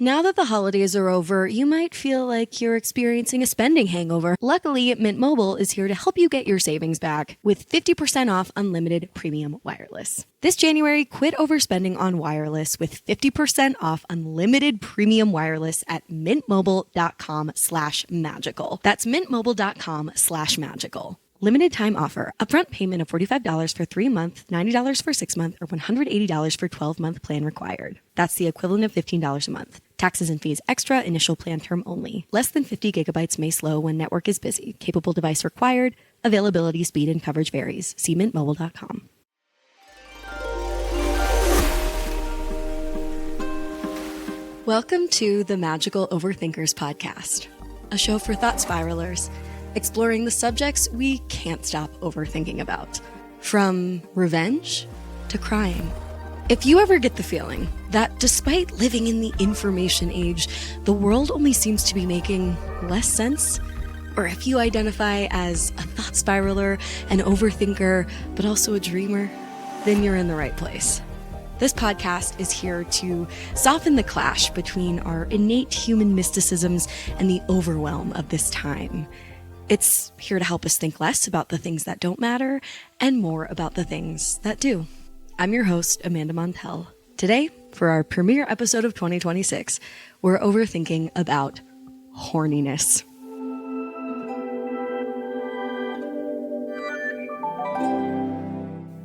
Now that the holidays are over, you might feel like you're experiencing a spending hangover. Luckily, Mint Mobile is here to help you get your savings back with 50% off unlimited premium wireless. This January, quit overspending on wireless with 50% off unlimited premium wireless at mintmobile.com/magical. That's mintmobile.com/magical. Limited time offer. Upfront payment of $45 for 3 months, $90 for 6 months, or $180 for 12-month plan required. That's the equivalent of $15 a month. Taxes and fees extra. Initial plan term only. Less than 50 gigabytes may slow when network is busy. Capable device required. Availability, speed, and coverage varies. See mintmobile.com. Welcome to the Magical Overthinkers podcast, a show for thought spiralers, exploring the subjects we can't stop overthinking about, from revenge to crime. If you ever get the feeling that despite living in the information age, the world only seems to be making less sense, or if you identify as a thought spiraler, an overthinker, but also a dreamer, then you're in the right place. This podcast is here to soften the clash between our innate human mysticisms and the overwhelm of this time. It's here to help us think less about the things that don't matter and more about the things that do. I'm your host, Amanda Montel. Today, for our premiere episode of 2026, we're overthinking about horniness.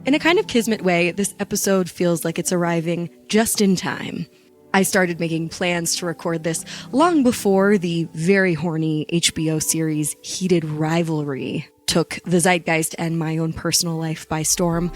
In a kind of kismet way, this episode feels like it's arriving just in time. I started making plans to record this long before the very horny HBO series Heated Rivalry took the zeitgeist and my own personal life by storm,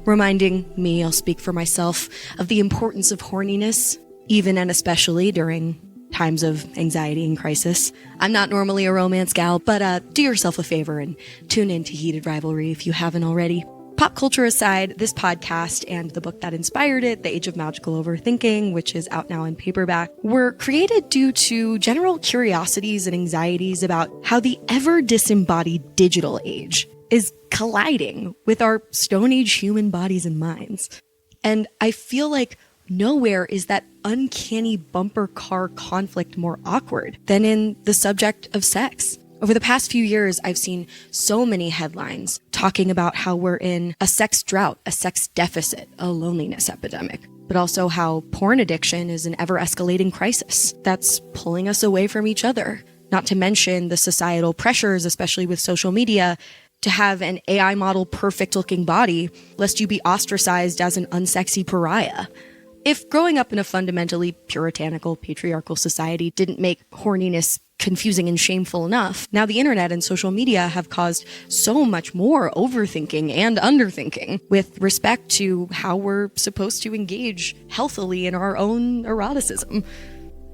reminding me, I'll speak for myself, of the importance of horniness, even and especially during times of anxiety and crisis. I'm not normally a romance gal, but do yourself a favor and tune into Heated Rivalry if you haven't already. Pop culture aside, this podcast and the book that inspired it, The Age of Magical Overthinking, which is out now in paperback, were created due to general curiosities and anxieties about how the ever disembodied digital age is colliding with our Stone Age human bodies and minds. And I feel like nowhere is that uncanny bumper car conflict more awkward than in the subject of sex. Over the past few years, I've seen so many headlines talking about how we're in a sex drought, a sex deficit, a loneliness epidemic, but also how porn addiction is an ever-escalating crisis that's pulling us away from each other. Not to mention the societal pressures, especially with social media, to have an AI model perfect-looking body, lest you be ostracized as an unsexy pariah. If growing up in a fundamentally puritanical, patriarchal society didn't make horniness confusing and shameful enough, now the internet and social media have caused so much more overthinking and underthinking with respect to how we're supposed to engage healthily in our own eroticism.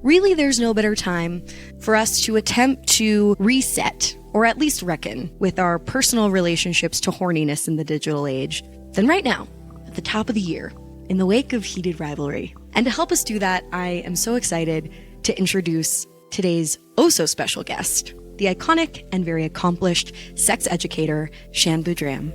Really, there's no better time for us to attempt to reset, or at least reckon, with our personal relationships to horniness in the digital age than right now, at the top of the year, in the wake of Heated Rivalry. And to help us do that, I am so excited to introduce today's oh-so-special guest, the iconic and very accomplished sex educator, Shan Boodram.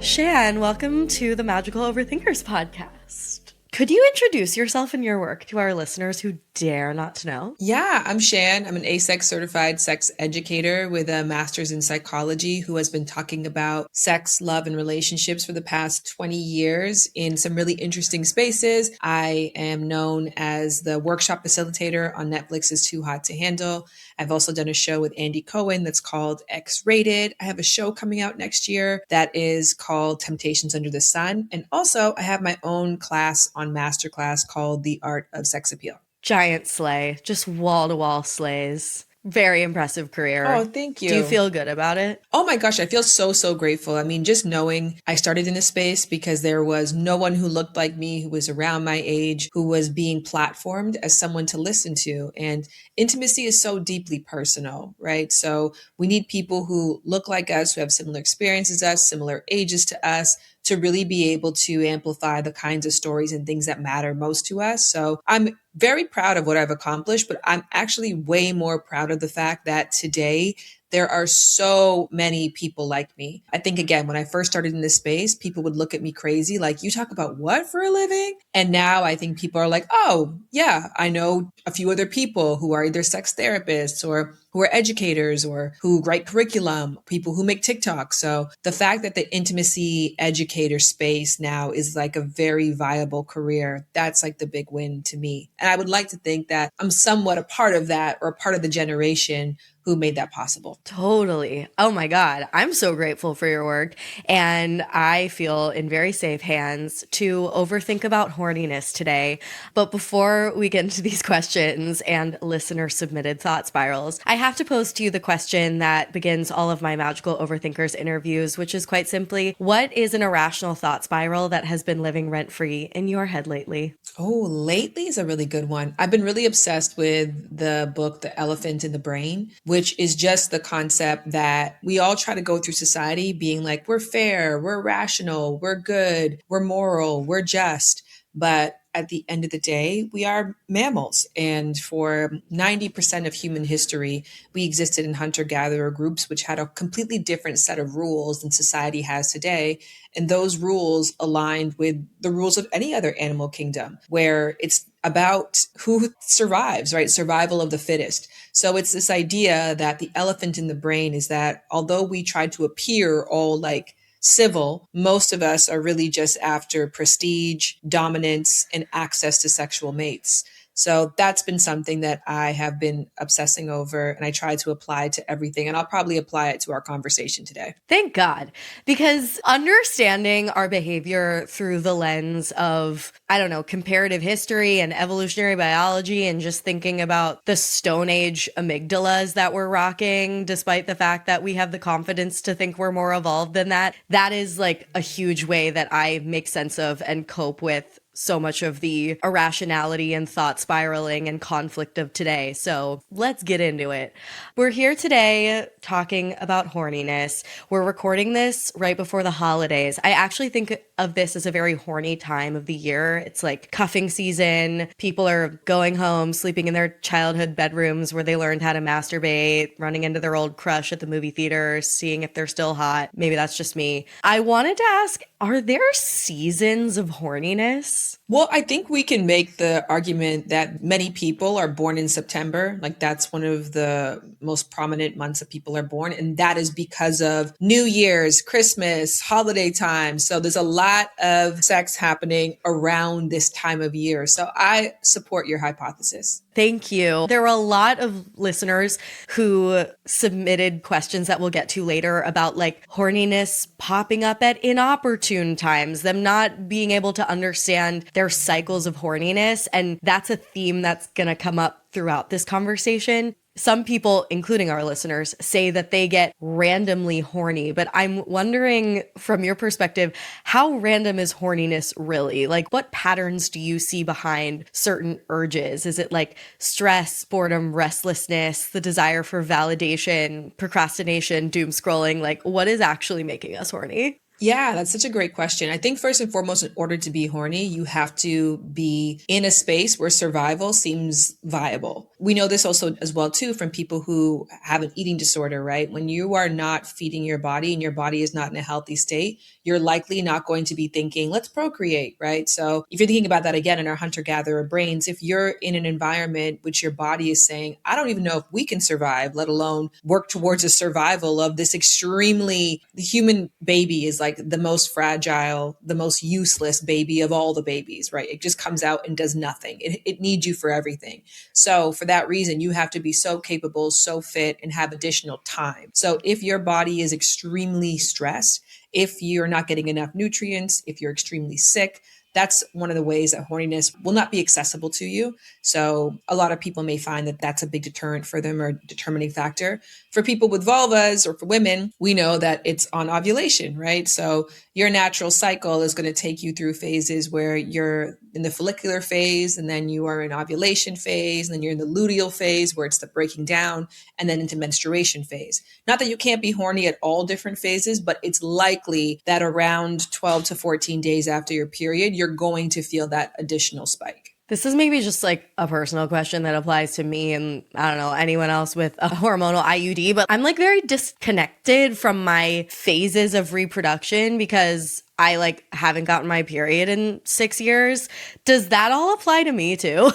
Shan, welcome to the Magical Overthinkers podcast. Could you introduce yourself and your work to our listeners who dare not to know? Yeah, I'm Shan. I'm an ASEX certified sex educator with a master's in psychology who has been talking about sex, love, and relationships for the past 20 years in some really interesting spaces. I am known as the workshop facilitator on Netflix's Too Hot to Handle. I've also done a show with Andy Cohen that's called X-Rated. I have a show coming out next year that is called Temptations Under the Sun. And also I have my own class on Masterclass called The Art of Sex Appeal. Giant slay, just wall-to-wall slays. Very impressive career. Oh, thank you. Do you feel good about it? Oh my gosh, I feel so grateful. I mean, just knowing I started in this space because there was no one who looked like me, who was around my age, who was being platformed as someone to listen to. And intimacy is so deeply personal, right? So we need people who look like us, who have similar experiences as us, similar ages to us, to really be able to amplify the kinds of stories and things that matter most to us. So I'm very proud of what I've accomplished, but I'm actually way more proud of the fact that today there are so many people like me. I think, again, when I first started in this space, people would look at me crazy, like, you talk about what for a living? And now I think people are like, oh, yeah, I know a few other people who are either sex therapists or who are educators or who write curriculum, people who make TikTok. So the fact that the intimacy educator space now is like a very viable career, that's like the big win to me. And I would like to think that I'm somewhat a part of that, or a part of the generation who made that possible. Totally. Oh my God. I'm so grateful for your work. And I feel in very safe hands to overthink about horniness today. But before we get into these questions and listener submitted thought spirals, I have to pose to you the question that begins all of my Magical Overthinkers interviews, which is quite simply, what is an irrational thought spiral that has been living rent free in your head lately? Oh, lately is a really good one. I've been really obsessed with the book, The Elephant in the Brain, which is just the concept that we all try to go through society being like, we're fair, we're rational, we're good, we're moral, we're just. But at the end of the day, we are mammals. And for 90% of human history, we existed in hunter gatherer groups, which had a completely different set of rules than society has today. And those rules aligned with the rules of any other animal kingdom, where it's about who survives, right? Survival of the fittest. So it's this idea that the elephant in the brain is that although we try to appear all like civil, most of us are really just after prestige, dominance, and access to sexual mates. So that's been something that I have been obsessing over, and I try to apply to everything. And I'll probably apply it to our conversation today. Thank God. Because understanding our behavior through the lens of, I don't know, comparative history and evolutionary biology, and just thinking about the Stone Age amygdalas that we're rocking, despite the fact that we have the confidence to think we're more evolved than that, that is like a huge way that I make sense of and cope with so much of the irrationality and thought spiraling and conflict of today. So let's get into it. We're here today talking about horniness. We're recording this right before the holidays. I actually think of this as a very horny time of the year. It's like cuffing season. People are going home, sleeping in their childhood bedrooms where they learned how to masturbate, running into their old crush at the movie theater, seeing if they're still hot. Maybe that's just me. I wanted to ask, are there seasons of horniness? Well, I think we can make the argument that many people are born in September. Like, that's one of the most prominent months that people are born. And that is because of New Year's, Christmas, holiday time. So there's a lot of sex happening around this time of year. So I support your hypothesis. Thank you. There were a lot of listeners who submitted questions that we'll get to later about like horniness popping up at inopportune times, them not being able to understand their cycles of horniness. And that's a theme that's going to come up throughout this conversation. Some people, including our listeners, say that they get randomly horny, but I'm wondering from your perspective, how random is horniness really? Like, what patterns do you see behind certain urges? Is it like stress, boredom, restlessness, the desire for validation, procrastination, doom scrolling? Like, what is actually making us horny? Yeah, that's such a great question. I think first and foremost, in order to be horny, you have to be in a space where survival seems viable. We know this also as well, too, from people who have an eating disorder, right? When you are not feeding your body and your body is not in a healthy state, you're likely not going to be thinking, let's procreate, right? So if you're thinking about that again in our hunter-gatherer brains, if you're in an environment which your body is saying, I don't even know if we can survive, let alone work towards a survival of this extremely, the human baby is like the most fragile, the most useless baby of all the babies, right? It just comes out and does nothing. It needs you for everything. So for that reason, you have to be so capable, so fit, and have additional time. So if your body is extremely stressed, if you're not getting enough nutrients, if you're extremely sick, that's one of the ways that horniness will not be accessible to you. So a lot of people may find that that's a big deterrent for them or determining factor. For people with vulvas or for women, we know that it's on ovulation, right? So your natural cycle is going to take you through phases where you're in the follicular phase, and then you are in ovulation phase, and then you're in the luteal phase where it's the breaking down, and then into menstruation phase. Not that you can't be horny at all different phases, but it's likely that around 12 to 14 days after your period, you're going to feel that additional spike. This is maybe just like a personal question that applies to me and I don't know, anyone else with a hormonal IUD, but I'm like very disconnected from my phases of reproduction because I like haven't gotten my period in 6 years. Does that all apply to me too?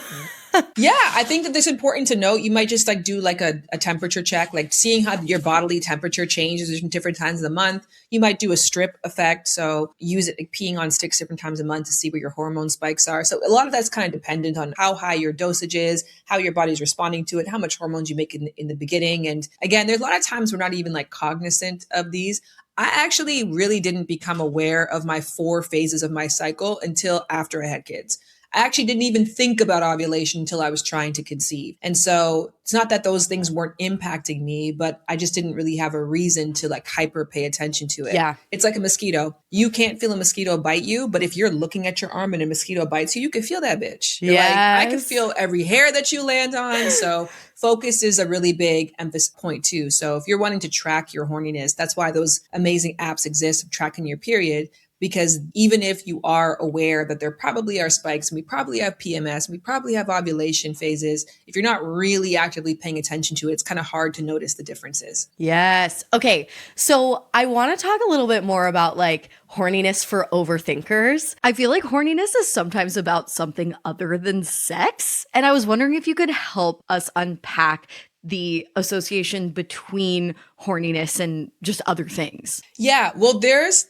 Yeah, I think that it's important to note. You might just like do like a temperature check, like seeing how your bodily temperature changes in different times of the month. You might do a strip effect. So use it like peeing on sticks different times a month to see where your hormone spikes are. So a lot of that's kind of dependent on how high your dosage is, how your body's responding to it, how much hormones you make in the beginning. And again, there's a lot of times we're not even like cognizant of these. I actually really didn't become aware of my 4 phases of my cycle until after I had kids. I actually didn't even think about ovulation until I was trying to conceive. And so it's not that those things weren't impacting me, but I just didn't really have a reason to like hyper pay attention to it. Yeah. It's like a mosquito. You can't feel a mosquito bite you, but if you're looking at your arm and a mosquito bites you, you can feel that bitch. You're like, I can feel every hair that you land on. So focus is a really big emphasis point too. So if you're wanting to track your horniness, that's why those amazing apps exist of tracking your period. Because even if you are aware that there probably are spikes and we probably have PMS and we probably have ovulation phases, if you're not really actively paying attention to it, it's kind of hard to notice the differences. Yes. Okay. So I want to talk a little bit more about like horniness for overthinkers. I feel like horniness is sometimes about something other than sex. And I was wondering if you could help us unpack the association between horniness and just other things. Yeah. Well, there's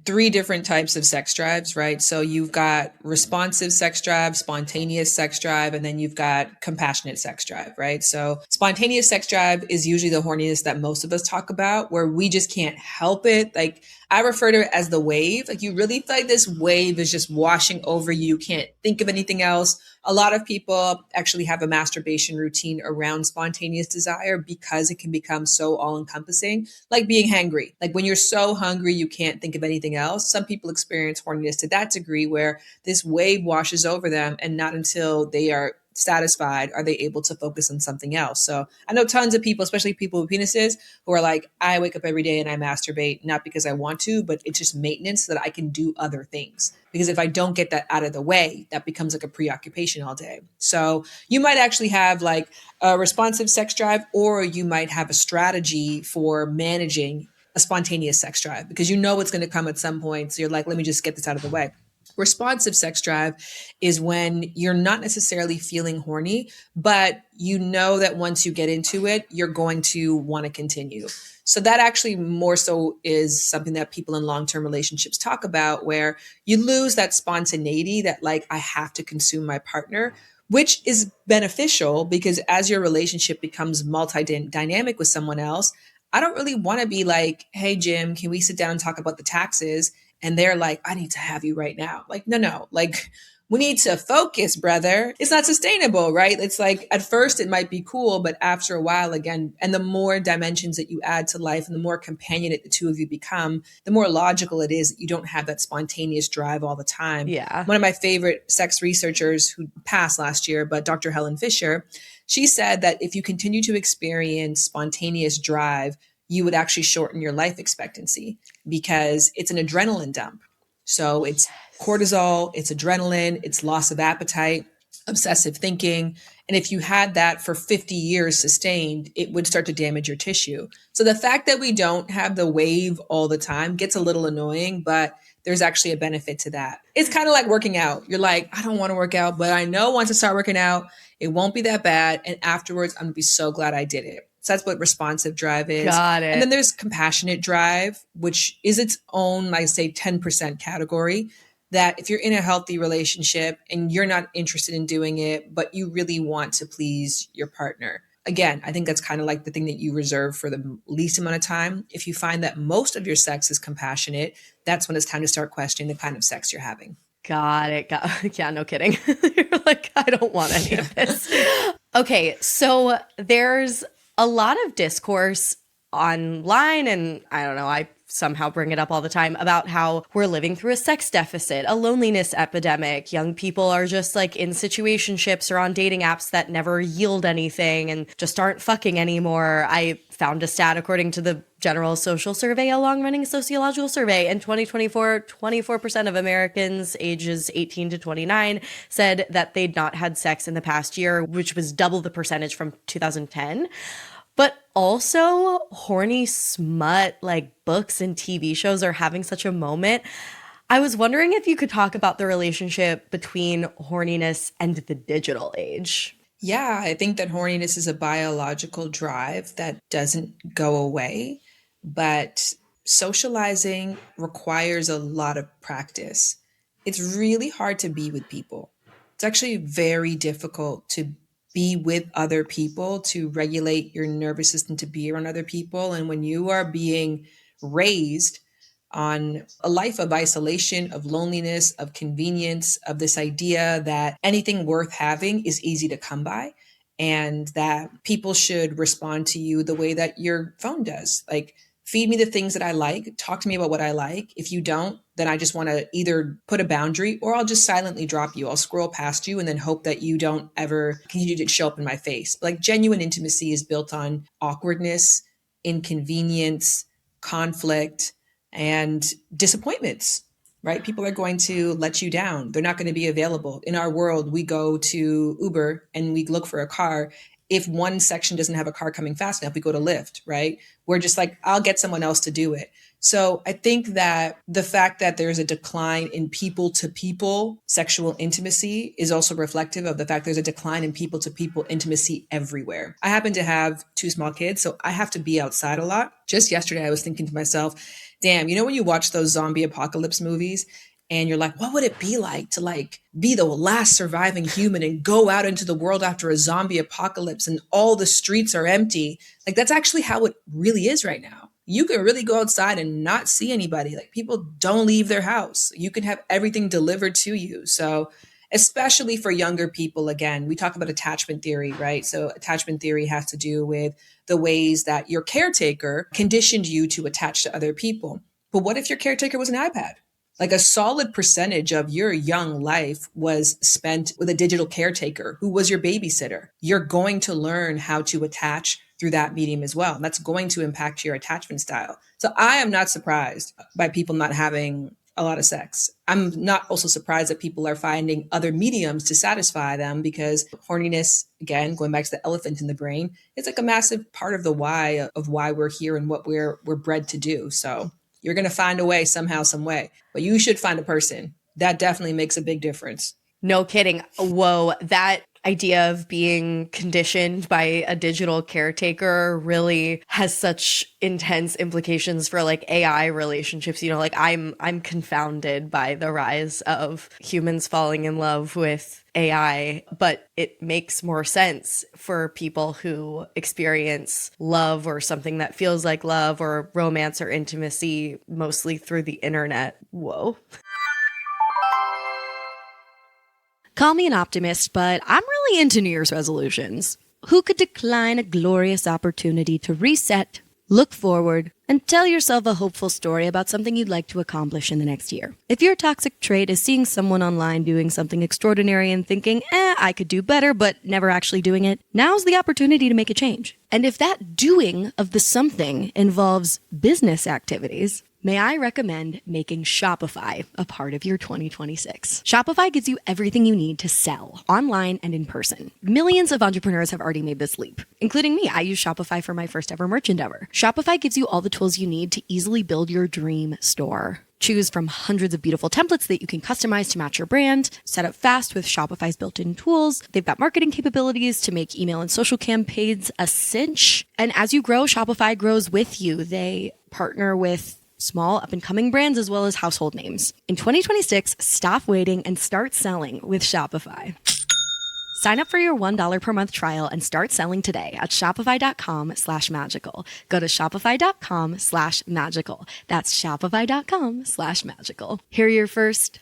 3 different types of sex drives, right? So you've got responsive sex drive, spontaneous sex drive, and then you've got compassionate sex drive, right? So spontaneous sex drive is usually the horniness that most of us talk about, where we just can't help it. Like I refer to it as the wave. Like you really feel like this wave is just washing over you. You can't think of anything else. A lot of people actually have a masturbation routine around spontaneous desire because it can become so all-encompassing, like being hangry. Like when you're so hungry, you can't think of anything else. Some people experience horniness to that degree where this wave washes over them and not until they are satisfied are they able to focus on something else. So I know tons of people, especially people with penises, who are like, I wake up every day and I masturbate, not because I want to, but it's just maintenance so that I can do other things. Because if I don't get that out of the way, that becomes like a preoccupation all day. So you might actually have like a responsive sex drive, or you might have a strategy for managing a spontaneous sex drive because you know it's going to come at some point. So you're like, let me just get this out of the way. Responsive sex drive is when you're not necessarily feeling horny, but you know that once you get into it, you're going to want to continue. So that actually more so is something that people in long-term relationships talk about, where you lose that spontaneity that like, I have to consume my partner, which is beneficial because as your relationship becomes multi-dynamic with someone else, I don't really want to be like, hey, Jim, can we sit down and talk about the taxes? And they're like, I need to have you right now. Like, no, like we need to focus, brother. It's not sustainable, right? It's like at first it might be cool, but after a while, again, and the more dimensions that you add to life and the more companionate the two of you become, the more logical it is that you don't have that spontaneous drive all the time. Yeah. One of my favorite sex researchers who passed last year, but Dr. Helen Fisher, she said that if you continue to experience spontaneous drive, you would actually shorten your life expectancy because it's an adrenaline dump. So it's cortisol, it's adrenaline, it's loss of appetite, obsessive thinking. And if you had that for 50 years sustained, it would start to damage your tissue. So the fact that we don't have the wave all the time gets a little annoying, but there's actually a benefit to that. It's kind of like working out. You're like, I don't want to work out, but I know once I start working out, it won't be that bad. And afterwards, I'm going to be so glad I did it. So that's what responsive drive is. Got it. And then there's compassionate drive, which is its own, like say 10% category, that if you're in a healthy relationship and you're not interested in doing it, but you really want to please your partner. Again, I think that's kind of like the thing that you reserve for the least amount of time. If you find that most of your sex is compassionate, that's when it's time to start questioning the kind of sex you're having. Got it. Yeah, no kidding. You're like, I don't want any of this. Okay, so there's a lot of discourse online, and I don't know, I somehow bring it up all the time about how we're living through a sex deficit, a loneliness epidemic. Young people are just like in situationships or on dating apps that never yield anything and just aren't fucking anymore. I found a stat according to the General Social Survey, a long-running sociological survey. In 2024, 24% of Americans ages 18 to 29 said that they'd not had sex in the past year, which was double the percentage from 2010. But also, horny smut, like books and TV shows are having such a moment. I was wondering if you could talk about the relationship between horniness and the digital age. Yeah, I think that horniness is a biological drive that doesn't go away, but socializing requires a lot of practice. It's really hard to be with people. It's actually very difficult to be with other people, to regulate your nervous system to be around other people. And when you are being raised on a life of isolation, of loneliness, of convenience, of this idea that anything worth having is easy to come by, and that people should respond to you the way that your phone does. Like, feed me the things that I like, talk to me about what I like. If you don't, then I just want to either put a boundary or I'll just silently drop you. I'll scroll past you and then hope that you don't ever continue to show up in my face. Like, genuine intimacy is built on awkwardness, inconvenience, conflict, and disappointments, right? People are going to let you down. They're not going to be available. In our world, we go to Uber and we look for a car. If one section doesn't have a car coming fast enough, we go to Lyft, right? We're just like, I'll get someone else to do it. So I think that the fact that there's a decline in people to people sexual intimacy is also reflective of the fact there's a decline in people to people intimacy everywhere. I happen to have 2 small kids, so I have to be outside a lot. Just yesterday, I was thinking to myself, damn, you know, when you watch those zombie apocalypse movies and you're like, what would it be like to be the last surviving human and go out into the world after a zombie apocalypse and all the streets are empty? Like, that's actually how it really is right now. You can really go outside and not see anybody. Like, people don't leave their house. You can have everything delivered to you. So especially for younger people, again, we talk about attachment theory, right? So attachment theory has to do with the ways that your caretaker conditioned you to attach to other people. But what if your caretaker was an iPad? Like, a solid percentage of your young life was spent with a digital caretaker who was your babysitter. You're going to learn how to attach through that medium as well. And that's going to impact your attachment style. So I am not surprised by people not having a lot of sex. I'm not also surprised that people are finding other mediums to satisfy them, because horniness, again, going back to the elephant in the brain, it's like a massive part of the why of why we're here and what we're bred to do. So you're going to find a way somehow, some way, but you should find a person. That definitely makes a big difference. No kidding. Whoa, that idea of being conditioned by a digital caretaker really has such intense implications for like AI relationships. You know, like I'm confounded by the rise of humans falling in love with AI, but it makes more sense for people who experience love or something that feels like love or romance or intimacy mostly through the internet. Whoa. Call me an optimist, but I'm really into New Year's resolutions. Who could decline a glorious opportunity to reset, look forward, and tell yourself a hopeful story about something you'd like to accomplish in the next year? If your toxic trait is seeing someone online doing something extraordinary and thinking, I could do better, but never actually doing it, now's the opportunity to make a change. And if that doing of the something involves business activities, may I recommend making Shopify a part of your 2026. Shopify gives you everything you need to sell, online and in person. Millions of entrepreneurs have already made this leap, including me. I use Shopify for my first ever merch endeavor. Shopify gives you all the tools you need to easily build your dream store. Choose from hundreds of beautiful templates that you can customize to match your brand. Set up fast with Shopify's built-in tools. They've got marketing capabilities to make email and social campaigns a cinch. And as you grow, Shopify grows with you. They partner with small up-and-coming brands as well as household names. In 2026, stop waiting and start selling with Shopify. Sign up for your $1 per month trial and start selling today at shopify.com/magical. Go to shopify.com/magical. That's shopify.com/magical. Hear your first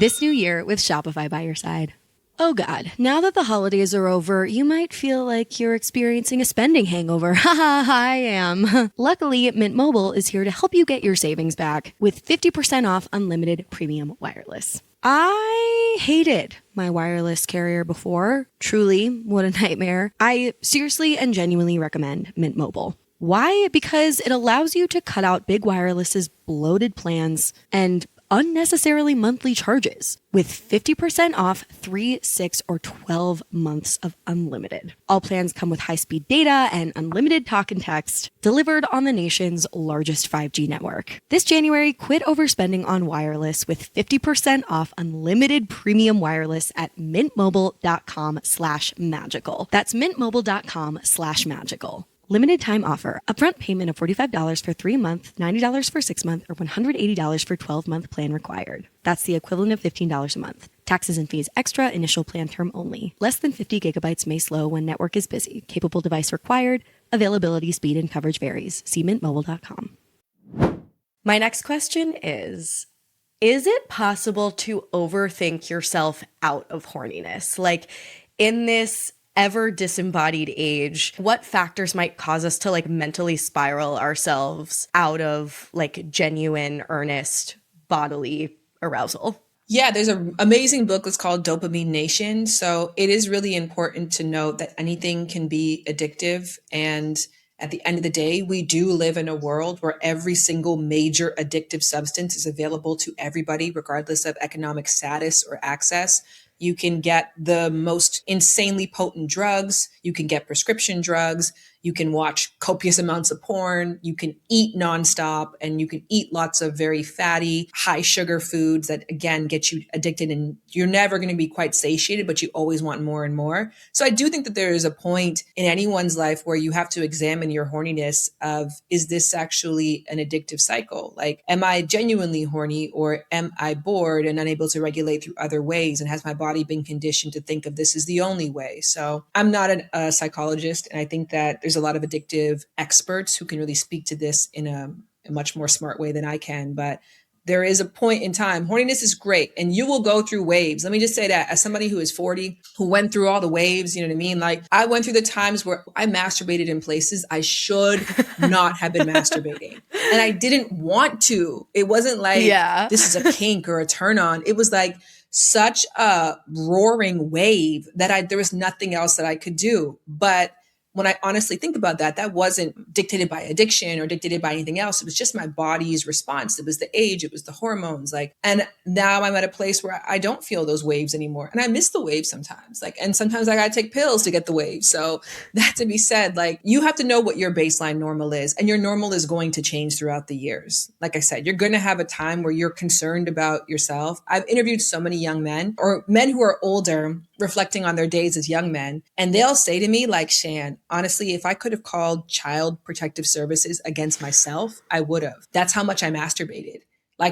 this new year with Shopify by your side. Oh God, now that the holidays are over, you might feel like you're experiencing a spending hangover. Haha, I am. Luckily, Mint Mobile is here to help you get your savings back with 50% off unlimited premium wireless. I hated my wireless carrier before. Truly, what a nightmare. I seriously and genuinely recommend Mint Mobile. Why? Because it allows you to cut out big wireless's bloated plans and unnecessarily monthly charges with 50% off 3, 6, or 12 months of unlimited. All plans come with high-speed data and unlimited talk and text delivered on the nation's largest 5G network. This January, quit overspending on wireless with 50% off unlimited premium wireless at mintmobile.com/magical. That's mintmobile.com/magical. Limited time offer. Upfront payment of $45 for 3 months, $90 for 6 months, or $180 for 12-month plan required. That's the equivalent of $15 a month. Taxes and fees extra. Initial plan term only. Less than 50 gigabytes may slow when network is busy. Capable device required. Availability, speed, and coverage varies. See mintmobile.com. My next question is it possible to overthink yourself out of horniness? Like, in this ever disembodied age, what factors might cause us to mentally spiral ourselves out of genuine, earnest bodily arousal? Yeah, there's an amazing book that's called Dopamine Nation. So it is really important to note that anything can be addictive. And at the end of the day, we do live in a world where every single major addictive substance is available to everybody, regardless of economic status or access. You can get the most insanely potent drugs. You can get prescription drugs. You can watch copious amounts of porn. You can eat nonstop, and you can eat lots of very fatty, high sugar foods that, again, get you addicted, and you're never going to be quite satiated, but you always want more and more. So I do think that there is a point in anyone's life where you have to examine your horniness of, is this actually an addictive cycle? Like, am I genuinely horny, or am I bored and unable to regulate through other ways? And has my body been conditioned to think of this as the only way? So I'm not a psychologist, and I think that there's a lot of addictive experts who can really speak to this in a much more smart way than I can. But there is a point in time. Horniness is great, and you will go through waves. Let me just say that as somebody who is 40, who went through all the waves, you know what I mean? Like, I went through the times where I masturbated in places I should not have been masturbating. And I didn't want to. It wasn't like, this is a kink or a turn on. It was like such a roaring wave that there was nothing else that I could do. But when I honestly think about that, that wasn't dictated by addiction or dictated by anything else. It was just my body's response. It was the age, it was the hormones. And now I'm at a place where I don't feel those waves anymore. And I miss the waves sometimes. And sometimes I gotta take pills to get the waves. So that to be said, you have to know what your baseline normal is. And your normal is going to change throughout the years. Like I said, you're gonna have a time where you're concerned about yourself. I've interviewed so many young men, or men who are older, reflecting on their days as young men. And they'll say to me, Shan, honestly, if I could have called Child Protective Services against myself, I would have. That's how much I masturbated.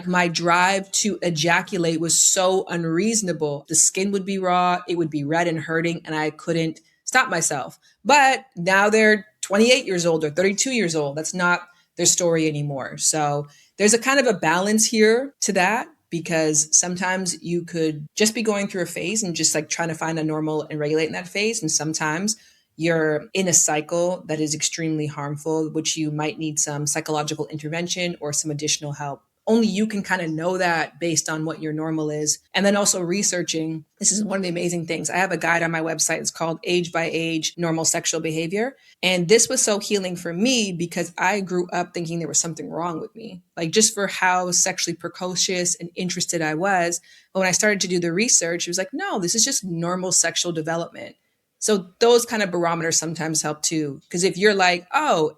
My drive to ejaculate was so unreasonable. The skin would be raw, it would be red and hurting, and I couldn't stop myself. But now they're 28 years old or 32 years old. That's not their story anymore. So there's a kind of a balance here to that, because sometimes you could just be going through a phase and just trying to find a normal and regulate in that phase. And sometimes you're in a cycle that is extremely harmful, which you might need some psychological intervention or some additional help. Only you can kind of know that based on what your normal is. And then also researching. This is one of the amazing things. I have a guide on my website. It's called Age by Age Normal Sexual Behavior. And this was so healing for me because I grew up thinking there was something wrong with me, just for how sexually precocious and interested I was. But when I started to do the research, it was no, this is just normal sexual development. So those kind of barometers sometimes help too. Because if you're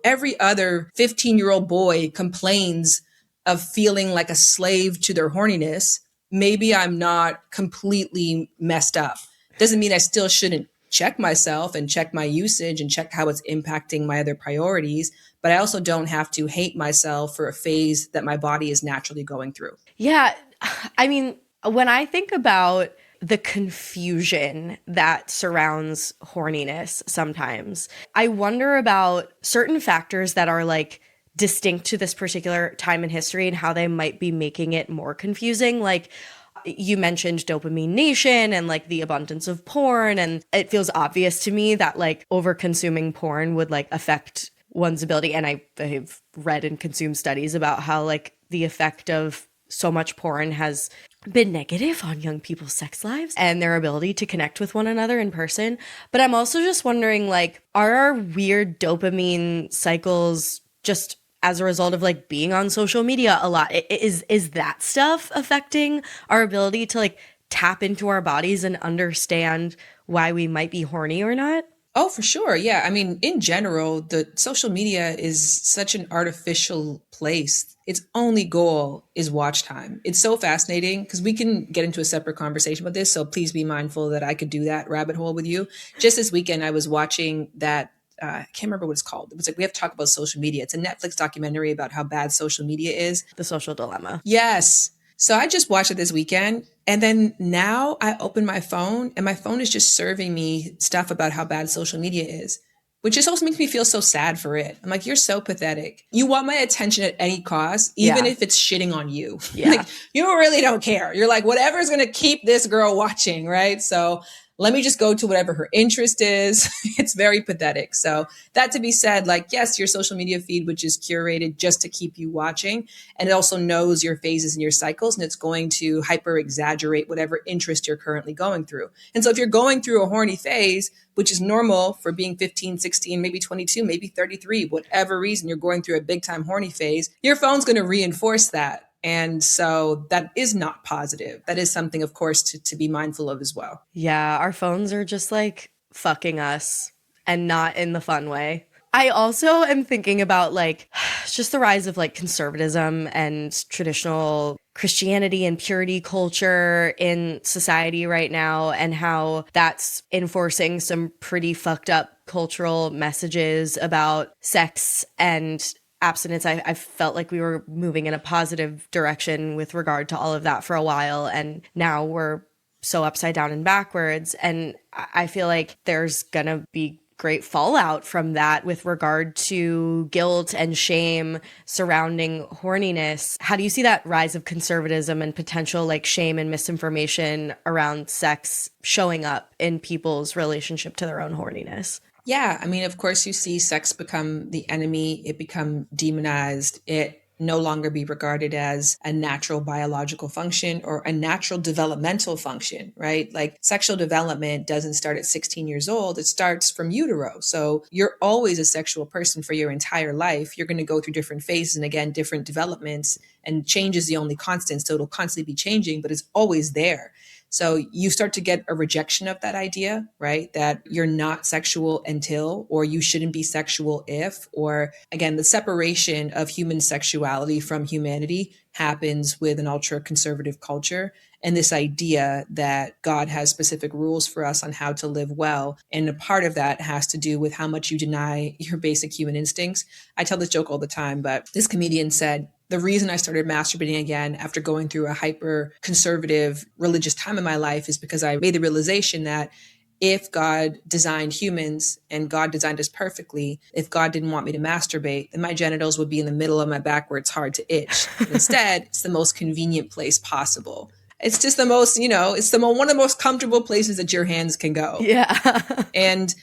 every other 15-year-old boy complains of feeling like a slave to their horniness, maybe I'm not completely messed up. Doesn't mean I still shouldn't check myself and check my usage and check how it's impacting my other priorities. But I also don't have to hate myself for a phase that my body is naturally going through. Yeah. I mean, when I think about the confusion that surrounds horniness sometimes, I wonder about certain factors that are distinct to this particular time in history and how they might be making it more confusing. You mentioned dopamine nation and like the abundance of porn. And it feels obvious to me that like over consuming porn would like affect one's ability. And I've read and consumed studies about how like the effect of so much porn has been negative on young people's sex lives and their ability to connect with one another in person. But I'm also just wondering, like, are our weird dopamine cycles just as a result of like being on social media a lot? Is that stuff affecting our ability to like tap into our bodies and understand why we might be horny or not? Oh, for sure. Yeah. I mean, in general, the social media is such an artificial place. Its only goal is watch time. It's so fascinating because we can get into a separate conversation about this. So please be mindful that I could do that rabbit hole with you. Just this weekend, I was watching that. I can't remember what it's called. It was like, we have to talk about social media. It's a Netflix documentary about how bad social media is. The Social Dilemma. Yes. So I just watched it this weekend. And then now I open my phone and my phone is just serving me stuff about how bad social media is, which just also makes me feel so sad for it. I'm like, you're so pathetic. You want my attention at any cost, even if it's shitting on you. Yeah. Like, you really don't care. You're like, whatever's going to keep this girl watching, right? So let me just go to whatever her interest is. It's very pathetic. So that to be said, like, yes, your social media feed, which is curated just to keep you watching, and it also knows your phases and your cycles, and it's going to hyper exaggerate whatever interest you're currently going through. And so if you're going through a horny phase, which is normal for being 15, 16, maybe 22, maybe 33, whatever reason you're going through a big time horny phase, your phone's going to reinforce that. And so that is not positive. That is something, of course, to be mindful of as well. Yeah, our phones are just like fucking us and not in the fun way. I also am thinking about like just the rise of like conservatism and traditional Christianity and purity culture in society right now, and how that's enforcing some pretty fucked up cultural messages about sex and abstinence. I felt like we were moving in a positive direction with regard to all of that for a while, and now we're so upside down and backwards. And I feel like there's gonna be great fallout from that with regard to guilt and shame surrounding horniness. How do you see that rise of conservatism and potential like shame and misinformation around sex showing up in people's relationship to their own horniness? Yeah, I mean, of course, you see sex become the enemy. It become demonized. It no longer be regarded as a natural biological function or a natural developmental function, right? Like sexual development doesn't start at 16 years old. It starts from utero. So you're always a sexual person for your entire life. You're going to go through different phases and again, different developments, and change is the only constant. So it'll constantly be changing, but it's always there. So you start to get a rejection of that idea, right? That you're not sexual until, or you shouldn't be sexual if, or again, the separation of human sexuality from humanity happens with an ultra conservative culture. And this idea that God has specific rules for us on how to live well. And a part of that has to do with how much you deny your basic human instincts. I tell this joke all the time, but this comedian said, the reason I started masturbating again after going through a hyper conservative religious time in my life is because I made the realization that if God designed humans and God designed us perfectly, if God didn't want me to masturbate, then my genitals would be in the middle of my back where it's hard to itch. But instead, it's the most convenient place possible. It's just the most, it's one of the most comfortable places that your hands can go. Yeah. And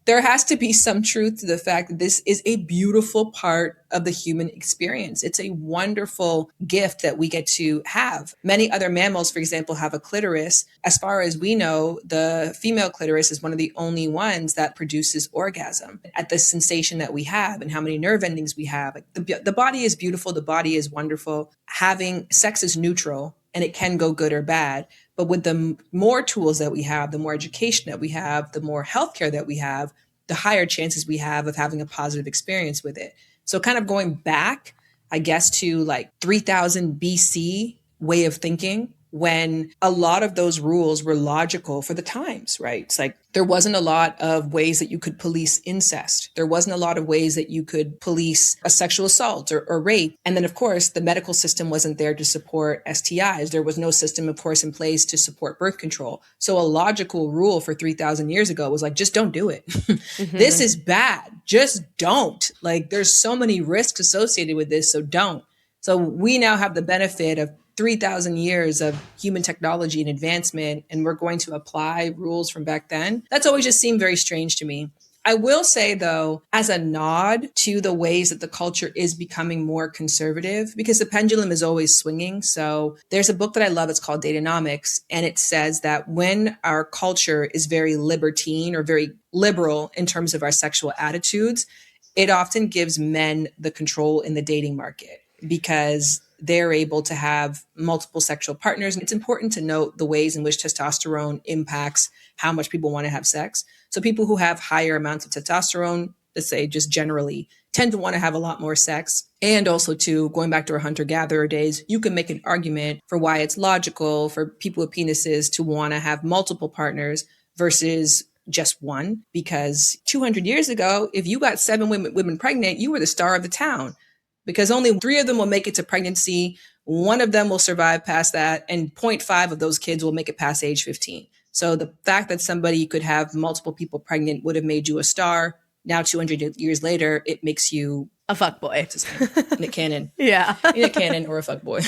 there has to be some truth to the fact that this is a beautiful part of the human experience. It's a wonderful gift that we get to have. Many other mammals, for example, have a clitoris. As far as we know, the female clitoris is one of the only ones that produces orgasm at the sensation that we have and how many nerve endings we have. Like the body is beautiful. The body is wonderful. Having sex is neutral and it can go good or bad. But with the more tools that we have, the more education that we have, the more healthcare that we have, the higher chances we have of having a positive experience with it. So kind of going back, I guess, to like 3000 BC way of thinking, when a lot of those rules were logical for the times, right? It's like there wasn't a lot of ways that you could police incest. There wasn't a lot of ways that you could police a sexual assault or rape. And then, of course, the medical system wasn't there to support STIs. There was no system, of course, in place to support birth control. So a logical rule for 3000 years ago was like, just don't do it. Mm-hmm. This is bad. Just don't. Like there's so many risks associated with this. So don't. So we now have the benefit of 3,000 years of human technology and advancement, and we're going to apply rules from back then. That's always just seemed very strange to me. I will say, though, as a nod to the ways that the culture is becoming more conservative, because the pendulum is always swinging. So there's a book that I love. It's called Datanomics. And it says that when our culture is very libertine or very liberal in terms of our sexual attitudes, it often gives men the control in the dating market because they're able to have multiple sexual partners. And it's important to note the ways in which testosterone impacts how much people want to have sex. So people who have higher amounts of testosterone, let's say just generally, tend to want to have a lot more sex. And also too, going back to our hunter-gatherer days, you can make an argument for why it's logical for people with penises to want to have multiple partners versus just one. Because 200 years ago, if you got 7 women pregnant, you were the star of the town. Because only 3 of them will make it to pregnancy. 1 of them will survive past that. And 0.5 of those kids will make it past age 15. So the fact that somebody could have multiple people pregnant would have made you a star. Now, 200 years later, it makes you a fuckboy. Nick Cannon. Yeah. Nick Cannon or a fuckboy.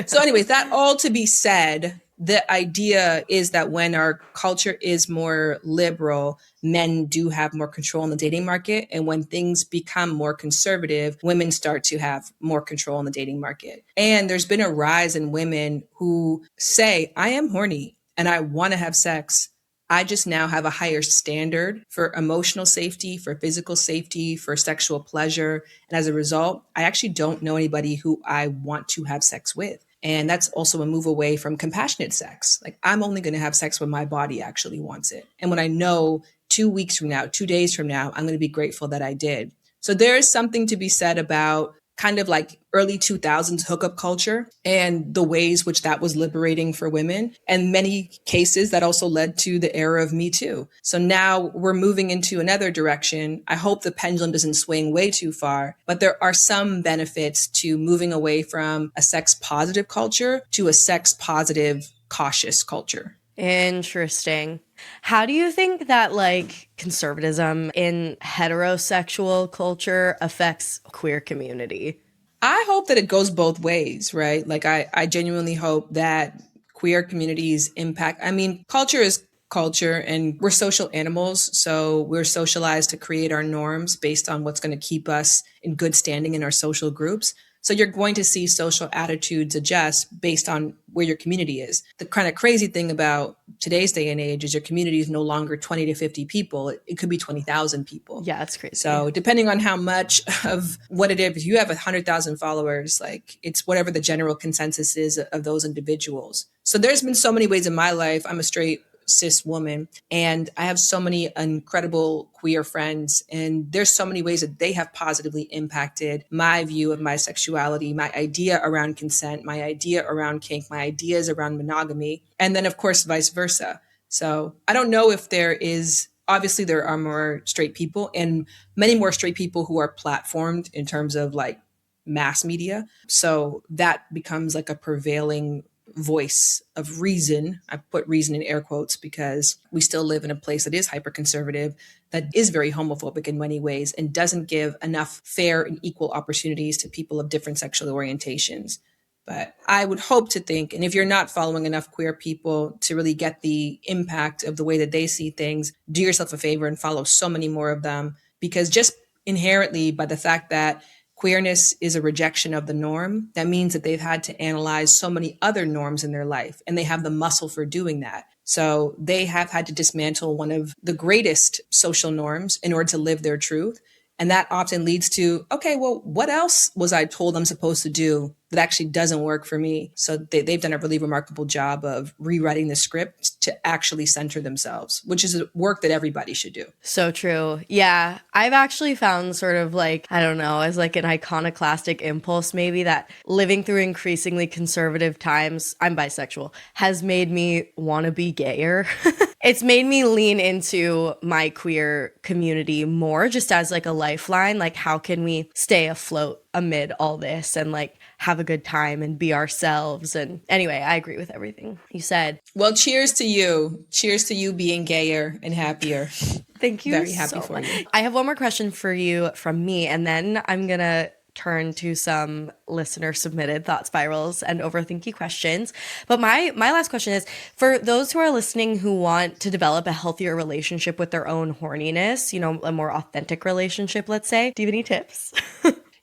So anyways, that all to be said, the idea is that when our culture is more liberal, men do have more control in the dating market. And when things become more conservative, women start to have more control in the dating market. And there's been a rise in women who say, I am horny and I want to have sex. I just now have a higher standard for emotional safety, for physical safety, for sexual pleasure. And as a result, I actually don't know anybody who I want to have sex with. And that's also a move away from compassionate sex. Like, I'm only going to have sex when my body actually wants it. And when I know 2 weeks from now, 2 days from now, I'm going to be grateful that I did. So there is something to be said about kind of like early 2000s hookup culture and the ways which that was liberating for women. And many cases that also led to the era of Me Too. So now we're moving into another direction. I hope the pendulum doesn't swing way too far, but there are some benefits to moving away from a sex positive culture to a sex positive cautious culture. Interesting. How do you think that like conservatism in heterosexual culture affects queer community? I hope that it goes both ways, right? Like I genuinely hope that queer communities impact. I mean, culture is culture and we're social animals. So we're socialized to create our norms based on what's going to keep us in good standing in our social groups. So you're going to see social attitudes adjust based on where your community is. The kind of crazy thing about today's day and age is your community is no longer 20 to 50 people. It could be 20,000 people. Yeah, that's crazy. So depending on how much of what it is, if you have 100,000 followers, like it's whatever the general consensus is of those individuals. So there's been so many ways in my life. I'm a straight cis woman and I have so many incredible queer friends, and there's so many ways that they have positively impacted my view of my sexuality, my idea around consent, my idea around kink, my ideas around monogamy, and then of course vice versa. So I don't know if obviously there are more straight people and many more straight people who are platformed in terms of like mass media. So that becomes like a prevailing voice of reason. I put reason in air quotes because we still live in a place that is hyper conservative, that is very homophobic in many ways and doesn't give enough fair and equal opportunities to people of different sexual orientations. But I would hope to think, and if you're not following enough queer people to really get the impact of the way that they see things, do yourself a favor and follow so many more of them. Because just inherently by the fact that queerness is a rejection of the norm, that means that they've had to analyze so many other norms in their life, and they have the muscle for doing that. So they have had to dismantle one of the greatest social norms in order to live their truth. And that often leads to, okay, well, what else was I told I'm supposed to do that actually doesn't work for me? So they've done a really remarkable job of rewriting the script to actually center themselves, which is work that everybody should do. So true. Yeah. I've actually found sort of like, I don't know, as like an iconoclastic impulse maybe that living through increasingly conservative times, I'm bisexual, has made me want to be gayer. It's made me lean into my queer community more just as like a lifeline. Like, how can we stay afloat amid all this and like have a good time and be ourselves? And anyway, I agree with everything you said. Well, cheers to you. Cheers to you being gayer and happier. Thank you. Very happy so for much. you. I have one more question for you from me, and then I'm going to turn to some listener submitted thought spirals and overthinky questions. But my last question is, for those who are listening who want to develop a healthier relationship with their own horniness, a more authentic relationship, let's say, do you have any tips?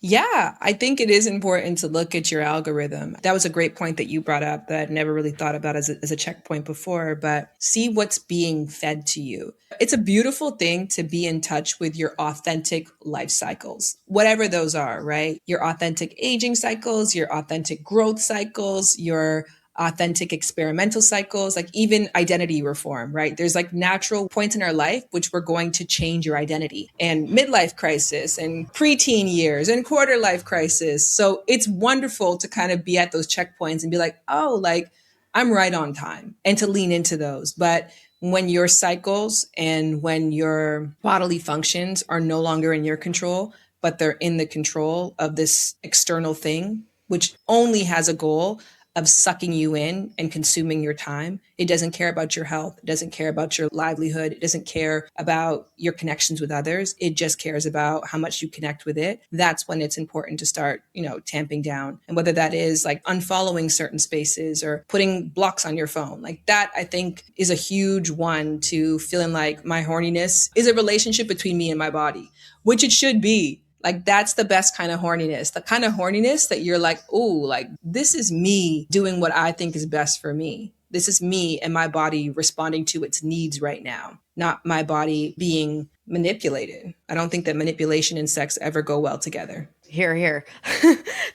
Yeah, I think it is important to look at your algorithm. That was a great point that you brought up that I'd never really thought about as a checkpoint before, but see what's being fed to you. It's a beautiful thing to be in touch with your authentic life cycles, whatever those are, right? Your authentic aging cycles, your authentic growth cycles, your authentic experimental cycles, like even identity reform, right? There's like natural points in our life which we're going to change your identity, and midlife crisis and preteen years and quarter life crisis. So it's wonderful to kind of be at those checkpoints and be like, oh, like I'm right on time, and to lean into those. But when your cycles and when your bodily functions are no longer in your control, but they're in the control of this external thing, which only has a goal of sucking you in and consuming your time. It doesn't care about your health. It doesn't care about your livelihood. It doesn't care about your connections with others. It just cares about how much you connect with it. That's when it's important to start, tamping down. And whether that is like unfollowing certain spaces or putting blocks on your phone, like that, I think is a huge one to feeling like my horniness is a relationship between me and my body, which it should be. Like that's the best kind of horniness, the kind of horniness that you're like, oh, like this is me doing what I think is best for me. This is me and my body responding to its needs right now, not my body being manipulated. I don't think that manipulation and sex ever go well together. Here, here.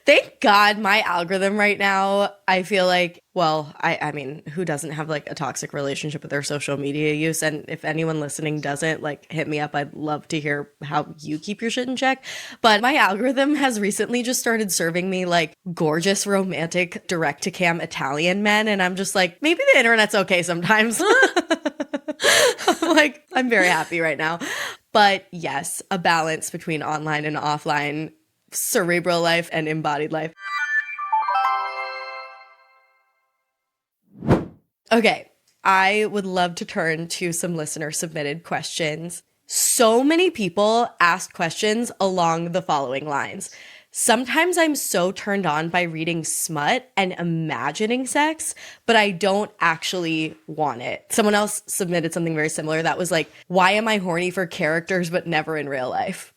Thank God my algorithm right now, I feel like, well, I mean, who doesn't have like a toxic relationship with their social media use? And if anyone listening doesn't, like hit me up. I'd love to hear how you keep your shit in check. But my algorithm has recently just started serving me like gorgeous, romantic, direct to cam Italian men. And I'm just like, maybe the internet's okay sometimes. I'm very happy right now. But yes, a balance between online and offline, cerebral life and embodied life. Okay, I would love to turn to some listener submitted questions. So many people asked questions along the following lines. Sometimes I'm so turned on by reading smut and imagining sex, but I don't actually want it. Someone else submitted something very similar that was like, why am I horny for characters but never in real life?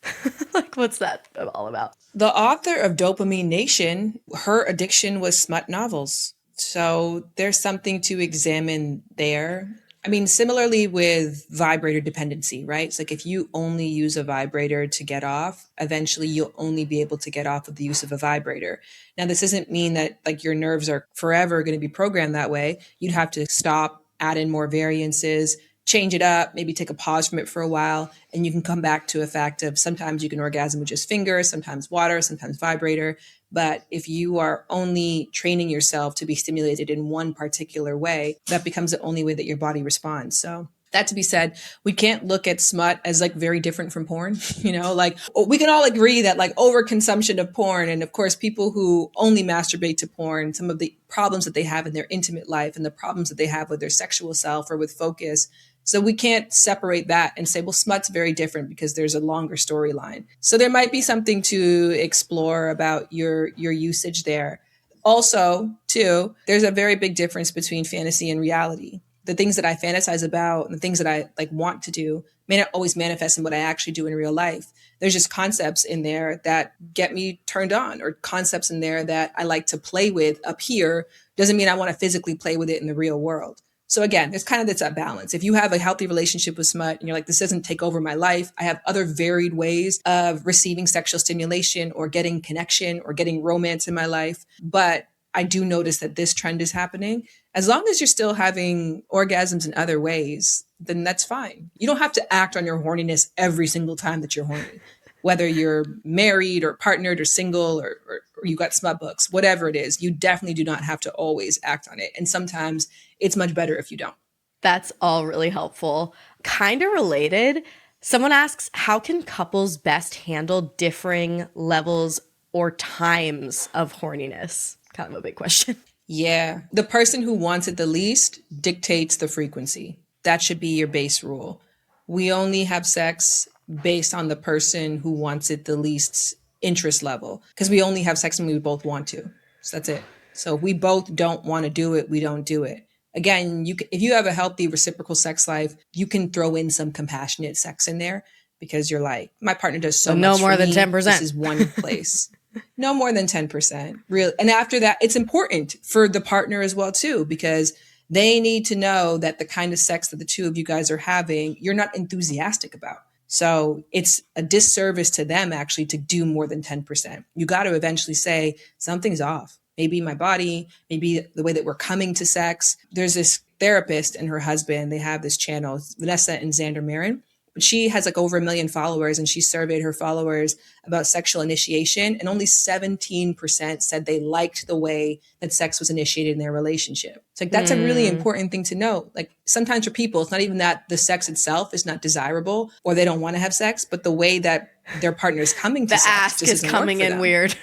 Like, what's that all about? The author of Dopamine Nation, her addiction was smut novels. So there's something to examine there. I mean, similarly with vibrator dependency, right? It's like if you only use a vibrator to get off, eventually you'll only be able to get off with the use of a vibrator. Now, this doesn't mean that like your nerves are forever going to be programmed that way. You'd have to stop, add in more variances, change it up, maybe take a pause from it for a while, and you can come back to a fact of sometimes you can orgasm with just fingers, sometimes water, sometimes vibrator. But if you are only training yourself to be stimulated in one particular way, that becomes the only way that your body responds. So that to be said, we can't look at smut as like very different from porn, like we can all agree that like overconsumption of porn. And of course, people who only masturbate to porn, some of the problems that they have in their intimate life and the problems that they have with their sexual self or with focus. So we can't separate that and say, well, smut's very different because there's a longer storyline. So there might be something to explore about your usage there. Also, too, there's a very big difference between fantasy and reality. The things that I fantasize about and the things that I like want to do may not always manifest in what I actually do in real life. There's just concepts in there that get me turned on, or concepts in there that I like to play with up here. Doesn't mean I want to physically play with it in the real world. So again, there's kind of this balance. If you have a healthy relationship with smut and you're like, this doesn't take over my life, I have other varied ways of receiving sexual stimulation or getting connection or getting romance in my life. But I do notice that this trend is happening. As long as you're still having orgasms in other ways, then that's fine. You don't have to act on your horniness every single time that you're horny, whether you're married or partnered or single or you got smut books, whatever it is, you definitely do not have to always act on it. And sometimes it's much better if you don't. That's all really helpful. Kind of related, someone asks, how can couples best handle differing levels or times of horniness? Kind of a big question. Yeah. The person who wants it the least dictates the frequency. That should be your base rule. We only have sex based on the person who wants it the least interest level, because we only have sex when we both want to. So that's it. So if we both don't want to do it, we don't do it. Again, if you have a healthy reciprocal sex life, you can throw in some compassionate sex in there, because you're like, my partner does so much no more for than me. 10%. This is one place. No more than 10%. Really. And after that, it's important for the partner as well, too, because they need to know that the kind of sex that the two of you guys are having, you're not enthusiastic about. So it's a disservice to them actually to do more than 10%. You got to eventually say something's off. Maybe my body, maybe the way that we're coming to sex. There's this therapist and her husband, they have this channel, Vanessa and Xander Marin. She has like over 1 million followers, and she surveyed her followers about sexual initiation, and only 17% said they liked the way that sex was initiated in their relationship. It's like, that's a really important thing to know. Like, sometimes for people, it's not even that the sex itself is not desirable or they don't want to have sex, but the way that their partner is coming to The sex ask just is doesn't work coming for in them. weird.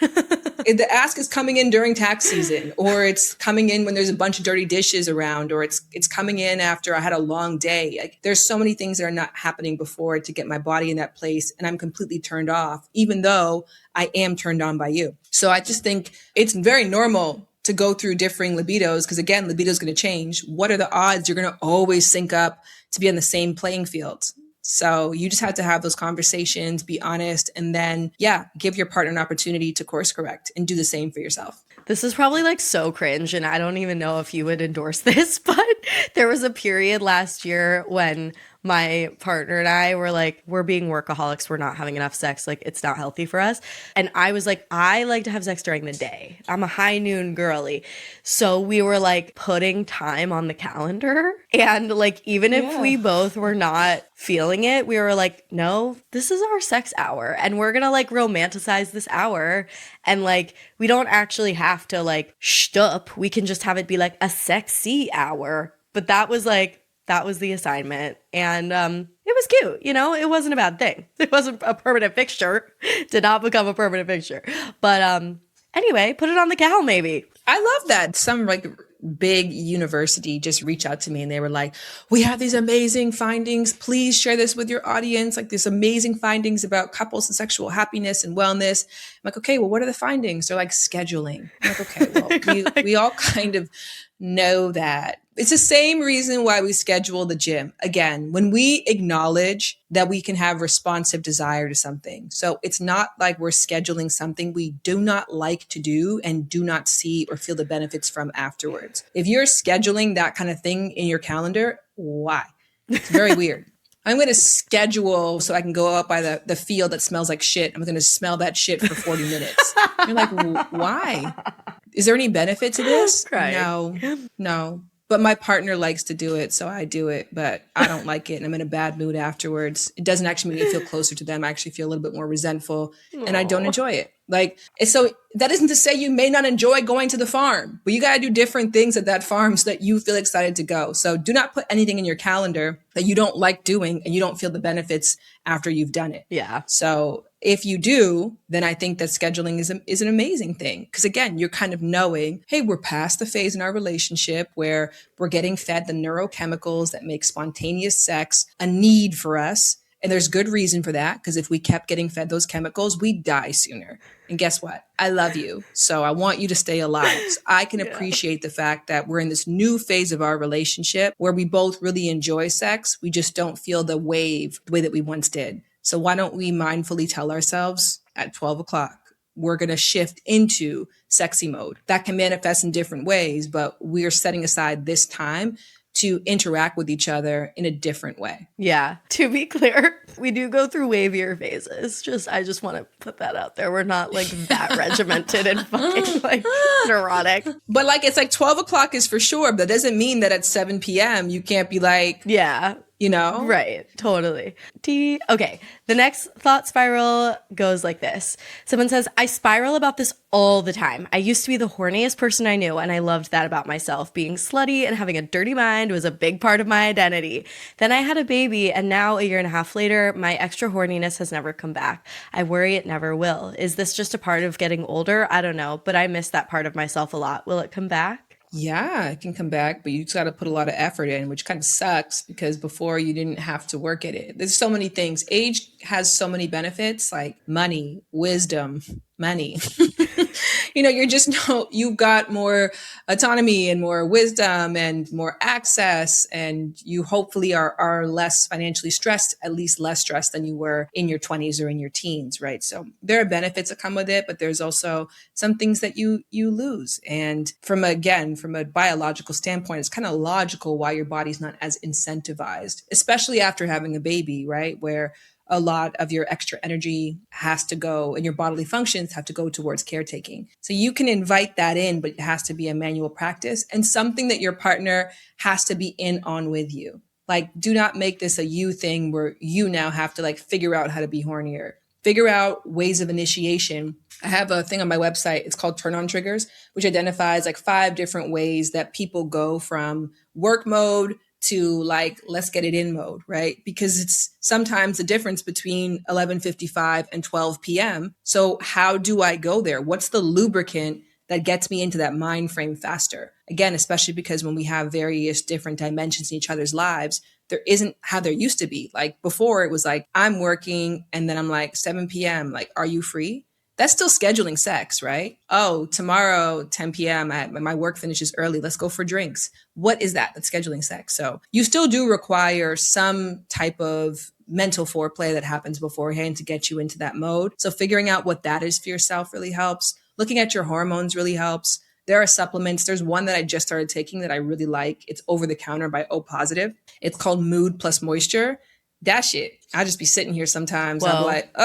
The ask is coming in during tax season, or it's coming in when there's a bunch of dirty dishes around, or it's coming in after I had a long day. Like, there's so many things that are not happening before to get my body in that place, and I'm completely turned off, even though I am turned on by you. So I just think it's very normal to go through differing libidos, because again, libido is going to change. What are the odds you're going to always sync up to be on the same playing field? So you just have to have those conversations, be honest, and then, give your partner an opportunity to course correct and do the same for yourself. This is probably like so cringe, and I don't even know if you would endorse this, but there was a period last year when my partner and I were like, we're being workaholics. We're not having enough sex. Like, it's not healthy for us. And I was like, I like to have sex during the day. I'm a high noon girly. So we were like putting time on the calendar. And like, even if we both were not feeling it, we were like, no, this is our sex hour. And we're going to like romanticize this hour. And like, we don't actually have to like shtup. We can just have it be like a sexy hour. But that was the assignment. And it was cute. You know, it wasn't a bad thing. It wasn't a permanent fixture. Did not become a permanent fixture. But anyway, put it on the cal maybe. I love that. Some like big university just reached out to me and they were like, we have these amazing findings. Please share this with your audience. Like, these amazing findings about couples and sexual happiness and wellness. I'm like, okay, well, what are the findings? They're like, scheduling. I'm like, okay, well, we all kind of know that. It's the same reason why we schedule the gym. Again, when we acknowledge that we can have responsive desire to something. So it's not like we're scheduling something we do not like to do and do not see or feel the benefits from afterwards. If you're scheduling that kind of thing in your calendar, why? It's very weird. I'm going to schedule so I can go out by the field that smells like shit. I'm going to smell that shit for 40 minutes. You're like, why? Is there any benefit to this? Crying. No. But my partner likes to do it, so I do it, but I don't like it, and I'm in a bad mood afterwards. It doesn't actually make me feel closer to them. I actually feel a little bit more resentful, and I don't enjoy it. Like, so that isn't to say you may not enjoy going to the farm, but you got to do different things at that farm so that you feel excited to go. So do not put anything in your calendar that you don't like doing and you don't feel the benefits after you've done it. Yeah. So if you do, then I think that scheduling is an amazing thing. Because again, you're kind of knowing, hey, we're past the phase in our relationship where we're getting fed the neurochemicals that make spontaneous sex a need for us. And there's good reason for that, because if we kept getting fed those chemicals, we'd die sooner. And guess what? I love you. So I want you to stay alive. So I can appreciate the fact that we're in this new phase of our relationship where we both really enjoy sex. We just don't feel the wave the way that we once did. So why don't we mindfully tell ourselves at 12 o'clock, we're going to shift into sexy mode. That can manifest in different ways, but we're setting aside this time to interact with each other in a different way. Yeah. To be clear, we do go through wavier phases. I just want to put that out there. We're not like that regimented and fucking like neurotic. But like, it's like 12 o'clock is for sure, but that doesn't mean that at 7 p.m. you can't be like, yeah. You know? Right. Totally. Okay. The next thought spiral goes like this. Someone says, I spiral about this all the time. I used to be the horniest person I knew, and I loved that about myself. Being slutty and having a dirty mind was a big part of my identity. Then I had a baby, and now a year and a half later, my extra horniness has never come back. I worry it never will. Is this just a part of getting older? I don't know, but I miss that part of myself a lot. Will it come back? Yeah, it can come back, but you just got to put a lot of effort in, which kind of sucks because before you didn't have to work at it. There's so many things. Age has so many benefits like money, wisdom, money. You're just no, you've got more autonomy and more wisdom and more access, and you hopefully are less financially stressed, at least less stressed than you were in your 20s or in your teens, right? So there are benefits that come with it, but there's also some things that you lose. And from a biological standpoint, it's kind of logical why your body's not as incentivized, especially after having a baby, right? Where a lot of your extra energy has to go and your bodily functions have to go towards caretaking. So you can invite that in, but it has to be a manual practice and something that your partner has to be in on with you. Like, do not make this a you thing where you now have to like figure out how to be hornier. Figure out ways of initiation. I have a thing on my website. It's called Turn On Triggers, which identifies like 5 different ways that people go from work mode to like, let's get it in mode, right? Because it's sometimes the difference between 11:55 and 12 p.m. So how do I go there? What's the lubricant that gets me into that mind frame faster? Again, especially because when we have various different dimensions in each other's lives, there isn't how there used to be. Like before, it was like, I'm working and then I'm like 7 p.m. Like, are you free? That's still scheduling sex, right? Oh, tomorrow, 10 p.m., my work finishes early. Let's go for drinks. What is that? That's scheduling sex. So you still do require some type of mental foreplay that happens beforehand to get you into that mode. So figuring out what that is for yourself really helps. Looking at your hormones really helps. There are supplements. There's one that I just started taking that I really like. It's over the counter by O Positive. It's called Mood Plus Moisture. That shit. I'll just be sitting here sometimes. I'm Whoa. like,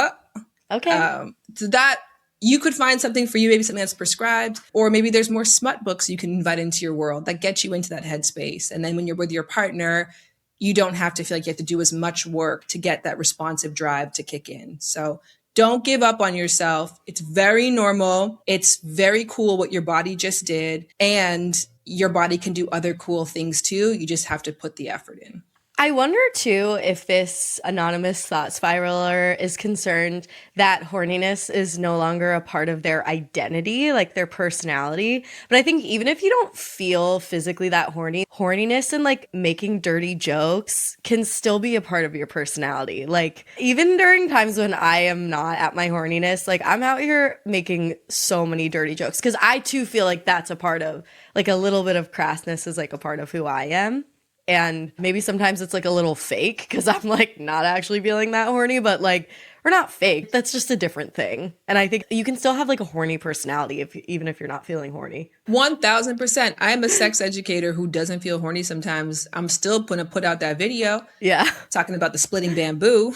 Okay. so that you could find something for you, maybe something that's prescribed, or maybe there's more smut books you can invite into your world that get you into that headspace. And then when you're with your partner, you don't have to feel like you have to do as much work to get that responsive drive to kick in. So don't give up on yourself. It's very normal. It's very cool what your body just did. And your body can do other cool things too. You just have to put the effort in. I wonder too if this anonymous thought spiraler is concerned that horniness is no longer a part of their identity, like their personality. But I think even if you don't feel physically that horny, horniness and like making dirty jokes can still be a part of your personality. Like even during times when I am not at my horniness, like I'm out here making so many dirty jokes because I too feel like that's a part of like a little bit of crassness is like a part of who I am. And maybe sometimes it's like a little fake because I'm like not actually feeling that horny, but like, we're not fake. That's just a different thing. And I think you can still have like a horny personality even if you're not feeling horny. 1000%. I'm a sex educator who doesn't feel horny sometimes. I'm still going to put out that video. Yeah. Talking about the splitting bamboo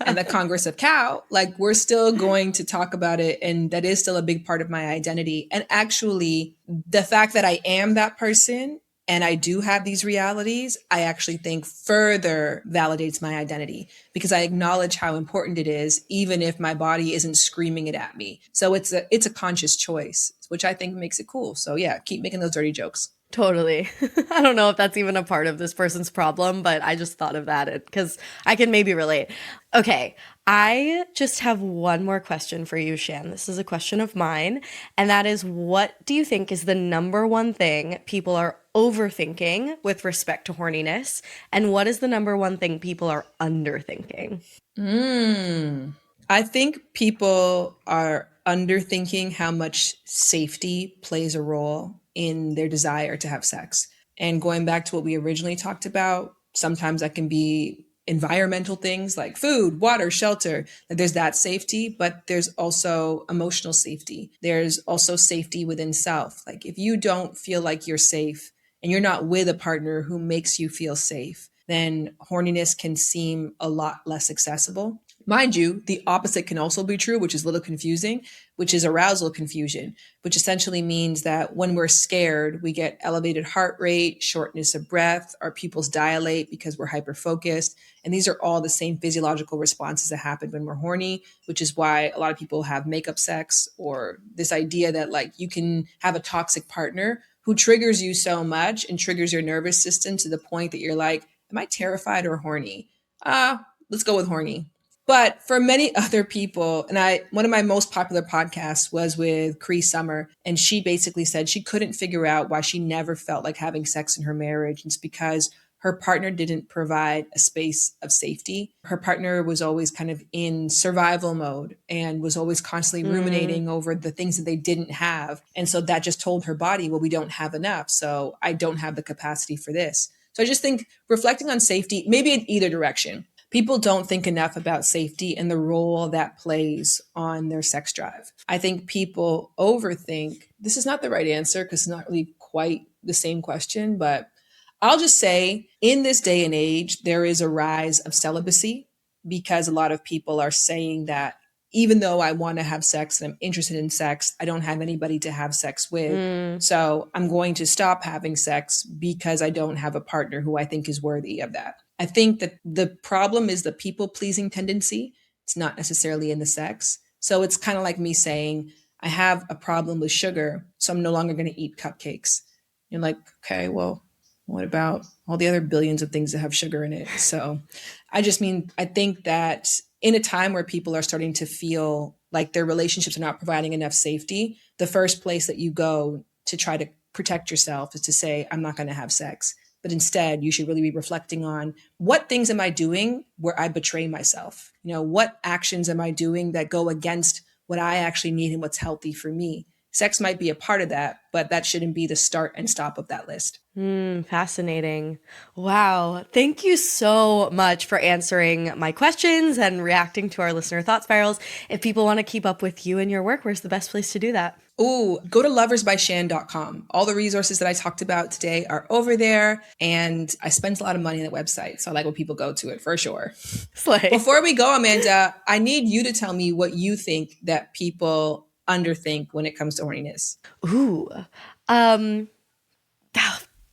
and the Congress of Cow. Like, we're still going to talk about it. And that is still a big part of my identity. And actually, the fact that I am that person and I do have these realities, I actually think further validates my identity because I acknowledge how important it is, even if my body isn't screaming it at me. So it's a conscious choice, which I think makes it cool. So yeah, keep making those dirty jokes. Totally. I don't know if that's even a part of this person's problem, but I just thought of that because I can maybe relate. Okay, I just have one more question for you, Shan. This is a question of mine, and that is, what do you think is the number one thing people are overthinking with respect to horniness, and what is the number one thing people are underthinking? I think people are underthinking how much safety plays a role in their desire to have sex. And going back to what we originally talked about, sometimes that can be environmental things like food, water, shelter. Like, there's that safety, but there's also emotional safety. There's also safety within self. Like, if you don't feel like you're safe and you're not with a partner who makes you feel safe, then horniness can seem a lot less accessible. Mind you, the opposite can also be true, which is a little confusing, which is arousal confusion, which essentially means that when we're scared, we get elevated heart rate, shortness of breath, our pupils dilate because we're hyper focused. And these are all the same physiological responses that happen when we're horny, which is why a lot of people have makeup sex, or this idea that like you can have a toxic partner who triggers you so much and triggers your nervous system to the point that you're like, am I terrified or horny? Let's go with horny. But for many other people, and one of my most popular podcasts was with Cree Summer, and she basically said she couldn't figure out why she never felt like having sex in her marriage. It's because her partner didn't provide a space of safety. Her partner was always kind of in survival mode and was always constantly ruminating over the things that they didn't have. And so that just told her body, well, we don't have enough. So I don't have the capacity for this. So I just think reflecting on safety, maybe in either direction. People don't think enough about safety and the role that plays on their sex drive. I think people overthink. This is not the right answer because it's not really quite the same question, but I'll just say in this day and age, there is a rise of celibacy because a lot of people are saying that even though I want to have sex and I'm interested in sex, I don't have anybody to have sex with. So I'm going to stop having sex because I don't have a partner who I think is worthy of that. I think that the problem is the people pleasing tendency. It's not necessarily in the sex. So it's kind of like me saying, I have a problem with sugar, so I'm no longer going to eat cupcakes. You're like, okay, well, what about all the other billions of things that have sugar in it? So I think that in a time where people are starting to feel like their relationships are not providing enough safety, the first place that you go to try to protect yourself is to say, I'm not going to have sex. But instead, you should really be reflecting on what things am I doing where I betray myself? What actions am I doing that go against what I actually need and what's healthy for me? Sex might be a part of that, but that shouldn't be the start and stop of that list. Fascinating. Wow. Thank you so much for answering my questions and reacting to our listener thought spirals. If people want to keep up with you and your work, where's the best place to do that? Go to loversbyshan.com. All the resources that I talked about today are over there, and I spent a lot of money on the website, so I like when people go to it for sure. Slay. Before we go, Amanda, I need you to tell me what you think that people underthink when it comes to horniness.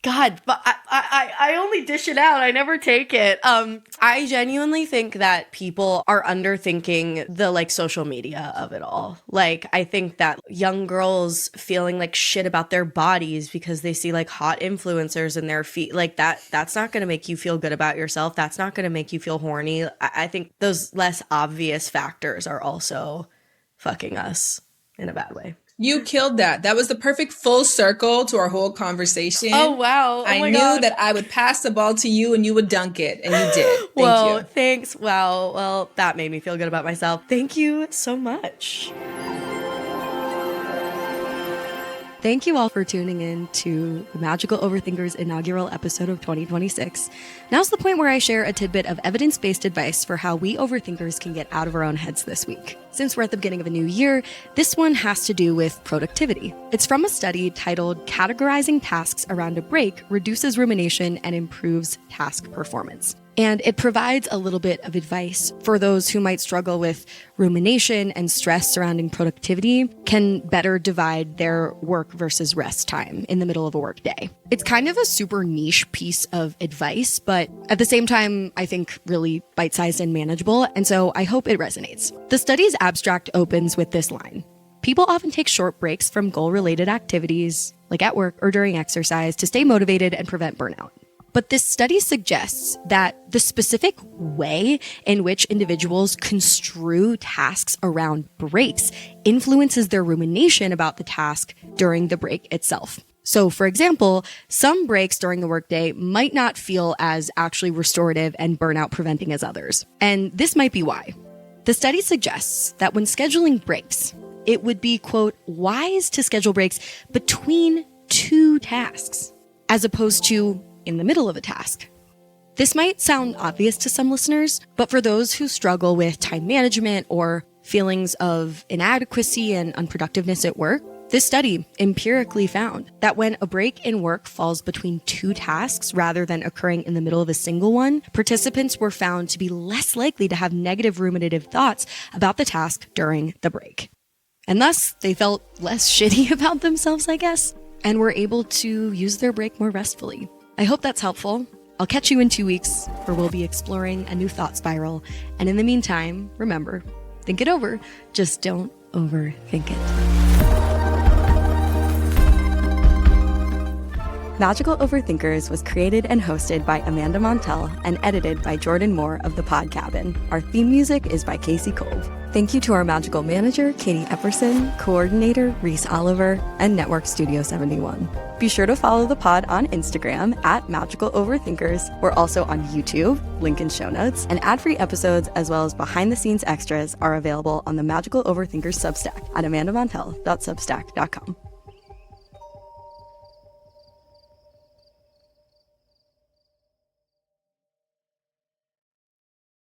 God, but I only dish it out. I never take it. I genuinely think that people are underthinking the social media of it all. I think that young girls feeling like shit about their bodies because they see hot influencers in their feet, that's not going to make you feel good about yourself. That's not going to make you feel horny. I think those less obvious factors are also fucking us in a bad way. You killed that. That was the perfect full circle to our whole conversation. Oh, wow. I knew that I would pass the ball to you and you would dunk it, and you did. Thank you. Thanks. Wow. Well, that made me feel good about myself. Thank you so much. Thank you all for tuning in to the Magical Overthinkers inaugural episode of 2026. Now's the point where I share a tidbit of evidence-based advice for how we overthinkers can get out of our own heads this week. Since we're at the beginning of a new year, this one has to do with productivity. It's from a study titled Categorizing Tasks Around a Break Reduces Rumination and Improves Task Performance. And it provides a little bit of advice for those who might struggle with rumination and stress surrounding productivity, can better divide their work versus rest time in the middle of a work day. It's kind of a super niche piece of advice, but at the same time, I think really bite-sized and manageable, and so I hope it resonates. The study's abstract opens with this line: people often take short breaks from goal-related activities, like at work or during exercise, to stay motivated and prevent burnout. But this study suggests that the specific way in which individuals construe tasks around breaks influences their rumination about the task during the break itself. So, for example, some breaks during the workday might not feel as actually restorative and burnout preventing as others. And this might be why. The study suggests that when scheduling breaks, it would be, quote, wise to schedule breaks between two tasks, as opposed to in the middle of a task. This might sound obvious to some listeners, but for those who struggle with time management or feelings of inadequacy and unproductiveness at work, this study empirically found that when a break in work falls between two tasks rather than occurring in the middle of a single one, participants were found to be less likely to have negative ruminative thoughts about the task during the break. And thus, they felt less shitty about themselves, I guess, and were able to use their break more restfully. I hope that's helpful. I'll catch you in 2 weeks, where we'll be exploring a new thought spiral. And in the meantime, remember, think it over, just don't overthink it. Magical Overthinkers was created and hosted by Amanda Montell and edited by Jordan Moore of The Pod Cabin. Our theme music is by Casey Kolb. Thank you to our magical manager, Katie Epperson, coordinator, Reese Oliver, and Network Studio 71. Be sure to follow the pod on Instagram at Magical Overthinkers. We're also on YouTube, link in show notes, and ad-free episodes as well as behind-the-scenes extras are available on the Magical Overthinkers Substack at amandamontell.substack.com.